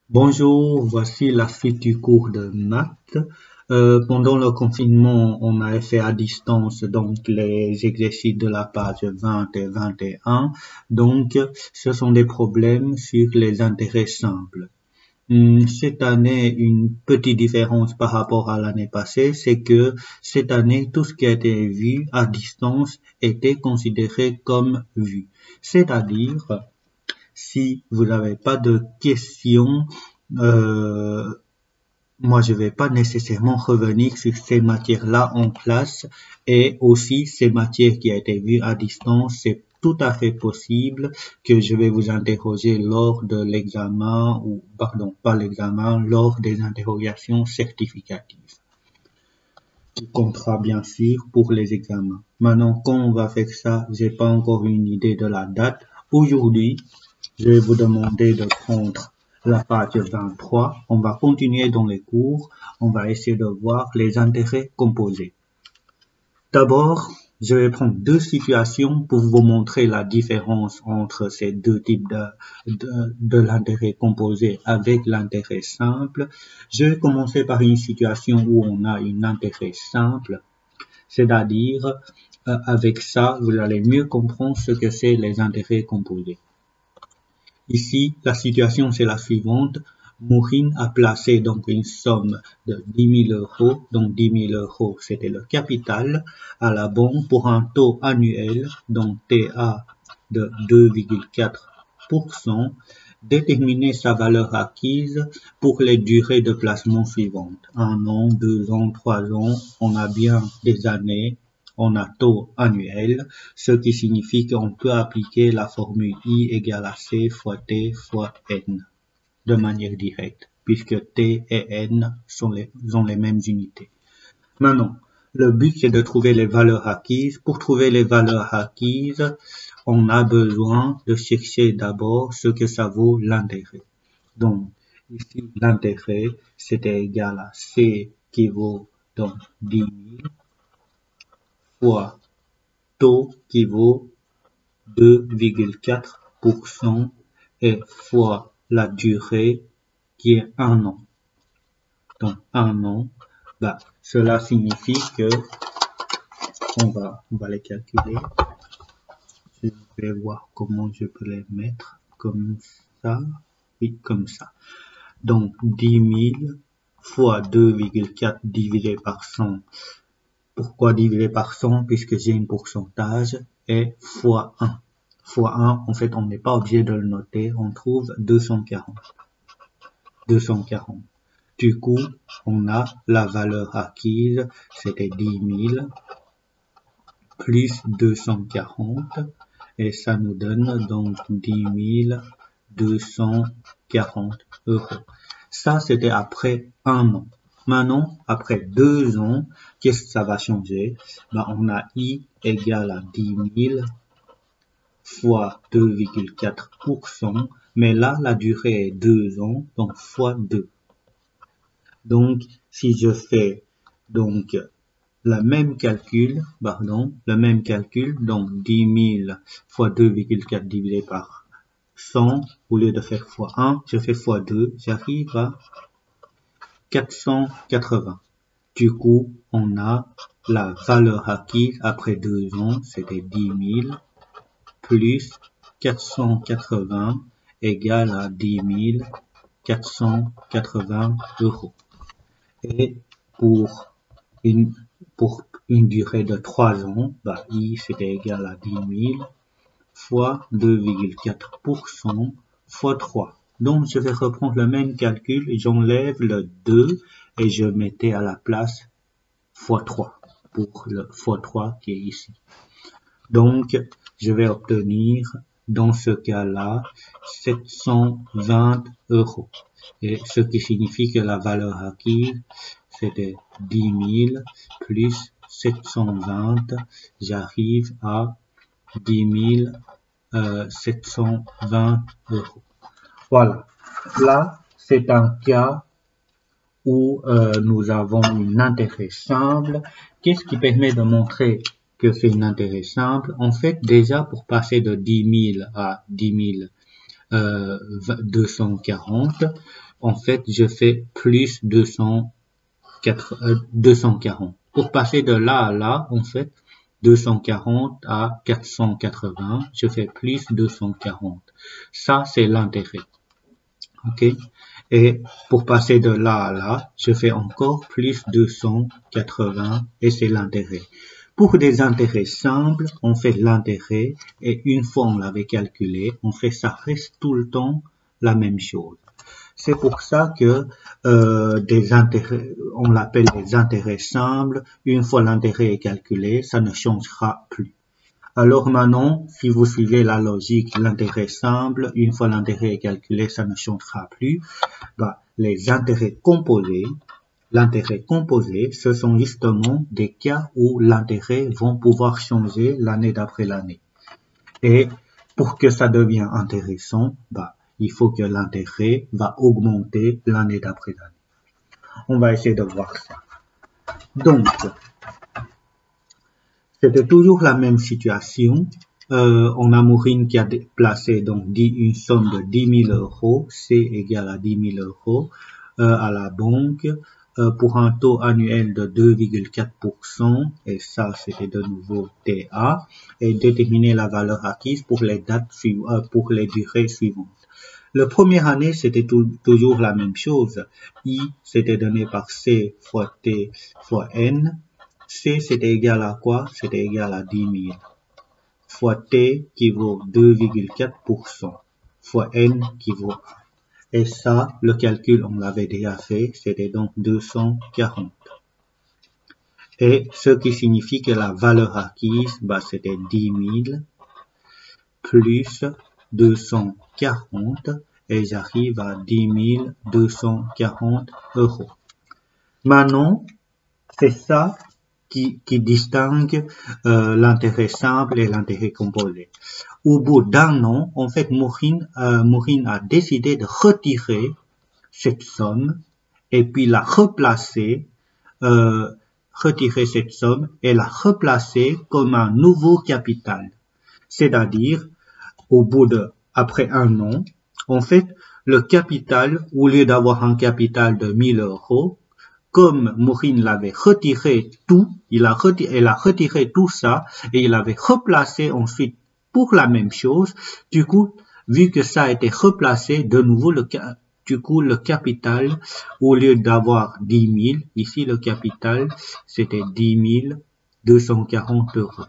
Bonjour, voici la suite du cours de maths. Pendant le confinement, on a fait à distance donc les exercices de la page 20 et 21. Donc, ce sont des problèmes sur les intérêts simples. Cette année, une petite différence par rapport à l'année passée, c'est que cette année, tout ce qui a été vu à distance était considéré comme vu. C'est-à-dire, si vous n'avez pas de questions, euh, moi je vais pas nécessairement revenir sur ces matières-là en classe et aussi ces matières qui ont été vues à distance. C'est tout à fait possible que je vais vous interroger lors de l'examen ou pardon, pas l'examen, lors des interrogations certificatives. Il comptera bien sûr pour les examens. Maintenant, quand on va faire ça, j'ai pas encore une idée de la date. Aujourd'hui, je vais vous demander de prendre la page 23. On va continuer dans les cours. On va essayer de voir les intérêts composés. D'abord, je vais prendre deux situations pour vous montrer la différence entre ces deux types de l'intérêt composé avec l'intérêt simple. Je vais commencer par une situation où on a un intérêt simple, c'est-à-dire avec ça, vous allez mieux comprendre ce que c'est les intérêts composés. Ici, la situation c'est la suivante. Maureen a placé donc une somme de 10 000 euros, donc 10 000 euros c'était le capital, à la banque pour un taux annuel, donc TA de 2,4%, déterminer sa valeur acquise pour les durées de placement suivantes. 1 an, 2 ans, 3 ans, on a bien des années. On a taux annuel, ce qui signifie qu'on peut appliquer la formule I égale à C fois T fois N de manière directe, puisque T et N ont les mêmes unités. Maintenant, le but c'est de trouver les valeurs acquises. Pour trouver les valeurs acquises, on a besoin de chercher d'abord ce que ça vaut l'intérêt. Donc, ici, l'intérêt, c'était égal à C qui vaut donc 10 000 fois taux qui vaut 2,4% et fois la durée qui est 1 an. Donc 1 an, cela signifie que on va les calculer. Je vais voir comment je peux les mettre comme ça. Oui, comme ça. Donc 10 000 fois 2,4 divisé par 100. Pourquoi diviser par 100? Puisque j'ai un pourcentage et fois 1. Fois 1, en fait, on n'est pas obligé de le noter. On trouve 240. 240. Du coup, on a la valeur acquise, c'était 10 000 plus 240 et ça nous donne donc 10 240 euros. Ça, c'était après 1 an. Maintenant, après 2 ans, qu'est-ce que ça va changer? On a I égale à 10 000 fois 2,4%, mais là, la durée est 2 ans, donc fois 2. Donc, si je fais donc le même calcul, donc 10 000 fois 2,4 divisé par 100, au lieu de faire fois 1, je fais fois 2, j'arrive à 480. Du coup, on a la valeur acquise après 2 ans, c'était 10 000 plus 480 égale à 10 480 euros. Et pour une durée de 3 ans, I c'était égal à 10 000 fois 2,4% fois 3. Donc, je vais reprendre le même calcul et j'enlève le 2 et je mettais à la place fois 3 pour le fois 3 qui est ici. Donc, je vais obtenir dans ce cas-là 720 euros. Et ce qui signifie que la valeur acquise, c'était 10 000 plus 720, j'arrive à 10 720 euros. Voilà. Là, c'est un cas où nous avons un intérêt simple. Qu'est-ce qui permet de montrer que c'est un intérêt simple? En fait, déjà, pour passer de 10 000 à 10 000 240, en fait, je fais plus 240. Pour passer de là à là, en fait, 240 à 480, je fais plus 240. Ça, c'est l'intérêt. OK? Et pour passer de là à là, je fais encore plus 280 et c'est l'intérêt. Pour des intérêts simples, on fait l'intérêt et une fois on l'avait calculé, on fait ça reste tout le temps la même chose. C'est pour ça que des intérêts, on l'appelle des intérêts simples. Une fois l'intérêt est calculé, ça ne changera plus. Alors maintenant, si vous suivez la logique, l'intérêt simple, une fois l'intérêt est calculé, ça ne changera plus. Bah, les intérêts composés, l'intérêt composé, ce sont justement des cas où l'intérêt vont pouvoir changer l'année d'après l'année. Et pour que ça devienne intéressant, bah, il faut que l'intérêt va augmenter l'année d'après l'année. On va essayer de voir ça. Donc, c'était toujours la même situation. On a Maureen qui a placé donc une somme de 10 000 euros, C égale à 10 000 euros, à la banque pour un taux annuel de 2,4%, et ça c'était de nouveau TA, et déterminer la valeur acquise pour les dates pour les durées suivantes. La première année, c'était toujours la même chose. I, c'était donné par C fois T fois N. C, c'était égal à quoi? C'était égal à 10 000. Fois T qui vaut 2,4%. Fois N qui vaut 1. Et ça, le calcul, on l'avait déjà fait. C'était donc 240. Et ce qui signifie que la valeur acquise, bah, c'était 10 000 plus 240. Et j'arrive à 10 240 euros. Maintenant, c'est ça qui distingue l'intérêt simple et l'intérêt composé. Au bout d'un an, en fait, Maureen a décidé de retirer cette somme et puis la replacer, retirer cette somme et la replacer comme un nouveau capital. C'est-à-dire, après un an, en fait, le capital, au lieu d'avoir un capital de 1000 euros, comme Maureen l'avait retiré tout, elle a retiré tout ça et il avait replacé ensuite pour la même chose. Du coup, vu que ça a été replacé, de nouveau, le capital, au lieu d'avoir 10 000, ici le capital, c'était 10 240 euros.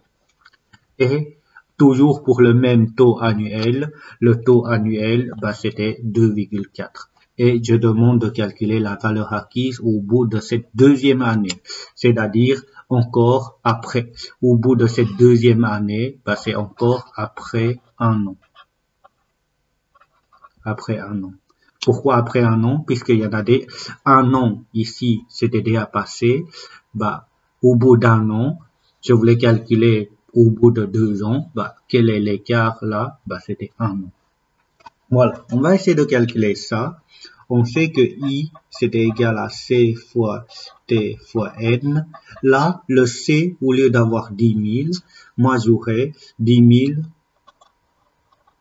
Et toujours pour le même taux annuel, le taux annuel, bah, c'était 2,4. Et je demande de calculer la valeur acquise au bout de cette deuxième année. C'est-à-dire encore après, au bout de cette deuxième année, bah, c'est encore après un an. Après un an. Pourquoi après un an? Puisqu'il y en a un an ici, c'était déjà passé. Bah, au bout d'un an, je voulais calculer au bout de 2 ans, bah, quel est l'écart là? Bah, c'était 1 an. Voilà, on va essayer de calculer ça. On sait que I, c'était égal à C fois T fois N. Là, le C, au lieu d'avoir 10 000, moi j'aurais 10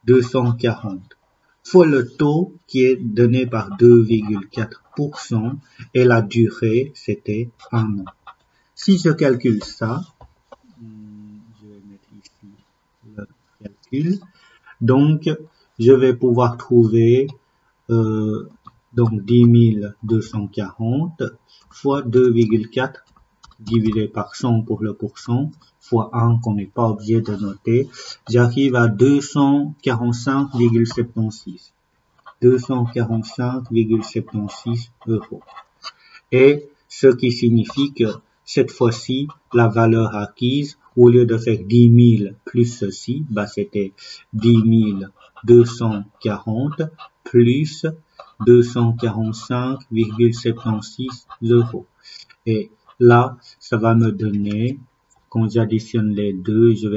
240 fois le taux qui est donné par 2,4% et la durée, c'était 1 an. Si je calcule ça, je vais mettre ici le calcul. Donc, je vais pouvoir trouver donc 10 240 fois 2,4 divisé par 100 pour le pourcent fois 1 qu'on n'est pas obligé de noter. J'arrive à 245,76. 245,76 euros. Et ce qui signifie que cette fois-ci, la valeur acquise, au lieu de faire 10 000 plus ceci, bah, c'était 10 240 plus 245,76 euros. Et là, ça va me donner, quand j'additionne les deux, je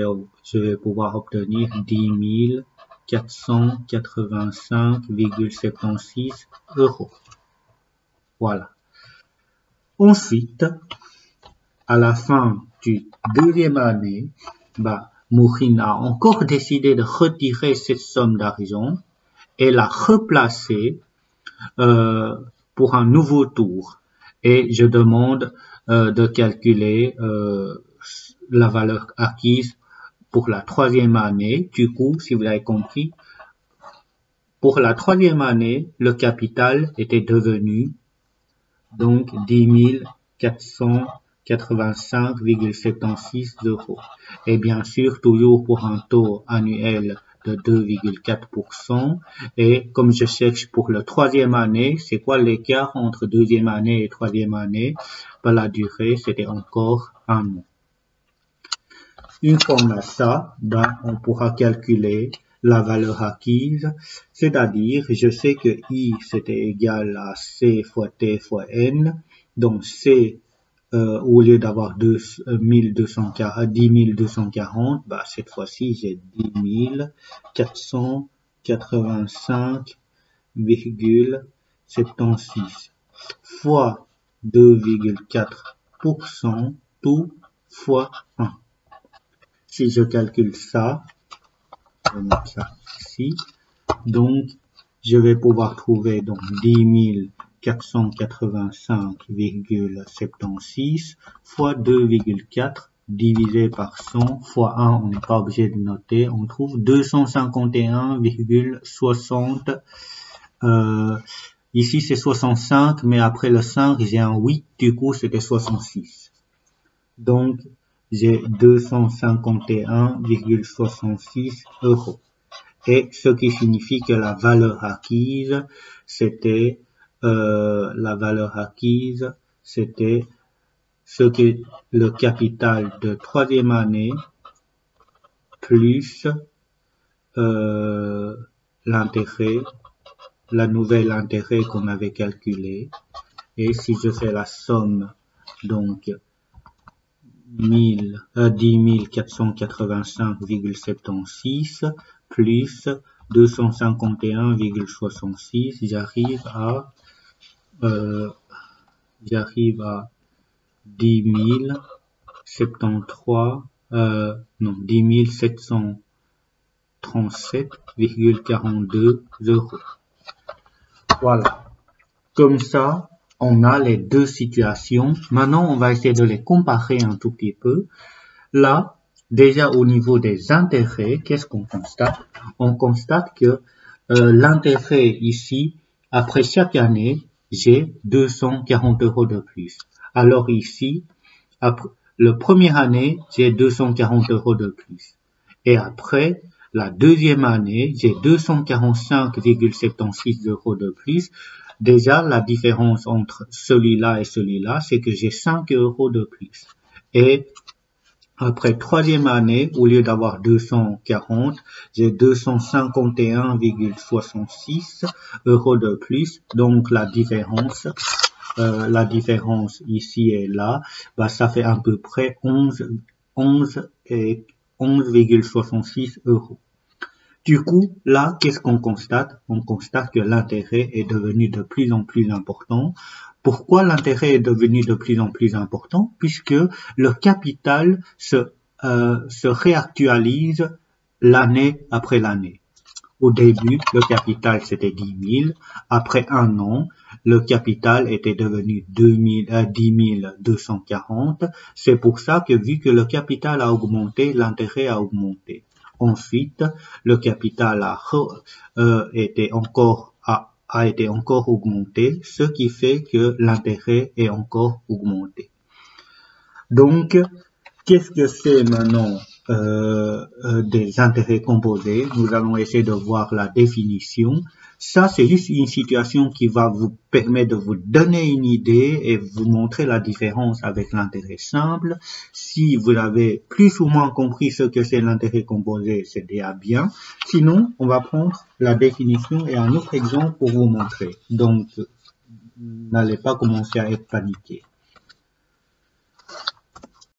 vais pouvoir obtenir 10 485,76 euros. Voilà. Ensuite, à la fin du deuxième année, bah, Maureen a encore décidé de retirer cette somme d'argent et la replacer pour un nouveau tour. Et je demande de calculer la valeur acquise pour la troisième année. Du coup, si vous avez compris, pour la troisième année, le capital était devenu donc 10 485,76 €. Et bien sûr, toujours pour un taux annuel de 2,4%. Et comme je cherche pour la troisième année, c'est quoi l'écart entre deuxième année et troisième année? Ben, la durée, c'était encore un an. Une fois on a ça, ben, on pourra calculer la valeur acquise, c'est-à-dire, je sais que I, c'était égal à C fois T fois N, donc C, au lieu d'avoir 10 240, bah, cette fois-ci, j'ai 10 485,76 fois 2,4%, tout fois 1. Si je calcule ça, je vais mettre ça ici, donc je vais pouvoir trouver donc 10 485,76 fois 2,4 divisé par 100 fois 1, on n'est pas obligé de noter, on trouve 251,60. Ici c'est 65, mais après le 5 j'ai un 8, du coup c'était 66. Donc j'ai 251,66 €. Et ce qui signifie que la valeur acquise, c'était ce que le capital de troisième année plus l'intérêt, la nouvelle intérêt qu'on avait calculé. Et si je fais la somme, donc 10 485,76 plus 251,66, j'arrive à 10 737,42 €. Voilà. Comme ça, on a les deux situations. Maintenant, on va essayer de les comparer un tout petit peu. Là, déjà au niveau des intérêts, qu'est-ce qu'on constate? On constate que l'intérêt ici, après chaque année, j'ai 240 € de plus. Alors ici, après la première année, j'ai 240 € de plus. Et après, la deuxième année, j'ai 245,76 € de plus. Déjà, la différence entre celui-là et celui-là, c'est que j'ai 5 € de plus. Et après troisième année, au lieu d'avoir 240, j'ai 251,66 € de plus. Donc la différence ici et là, bah, ça fait à peu près 11,66 €. Du coup, là, qu'est-ce qu'on constate? On constate que l'intérêt est devenu de plus en plus important. Pourquoi l'intérêt est devenu de plus en plus important? Puisque le capital se réactualise l'année après l'année. Au début, le capital c'était 10 000. Après un an, le capital était devenu 10 240. C'est pour ça que vu que le capital a augmenté, l'intérêt a augmenté. Ensuite, le capital a été encore augmenté, ce qui fait que l'intérêt est encore augmenté. Donc, qu'est-ce que c'est maintenant des intérêts composés? Nous allons essayer de voir la définition. Ça, c'est juste une situation qui va vous permettre de vous donner une idée et vous montrer la différence avec l'intérêt simple. Si vous avez plus ou moins compris ce que c'est l'intérêt composé, c'est déjà bien. Sinon, on va prendre la définition et un autre exemple pour vous montrer. Donc, n'allez pas commencer à être paniqué.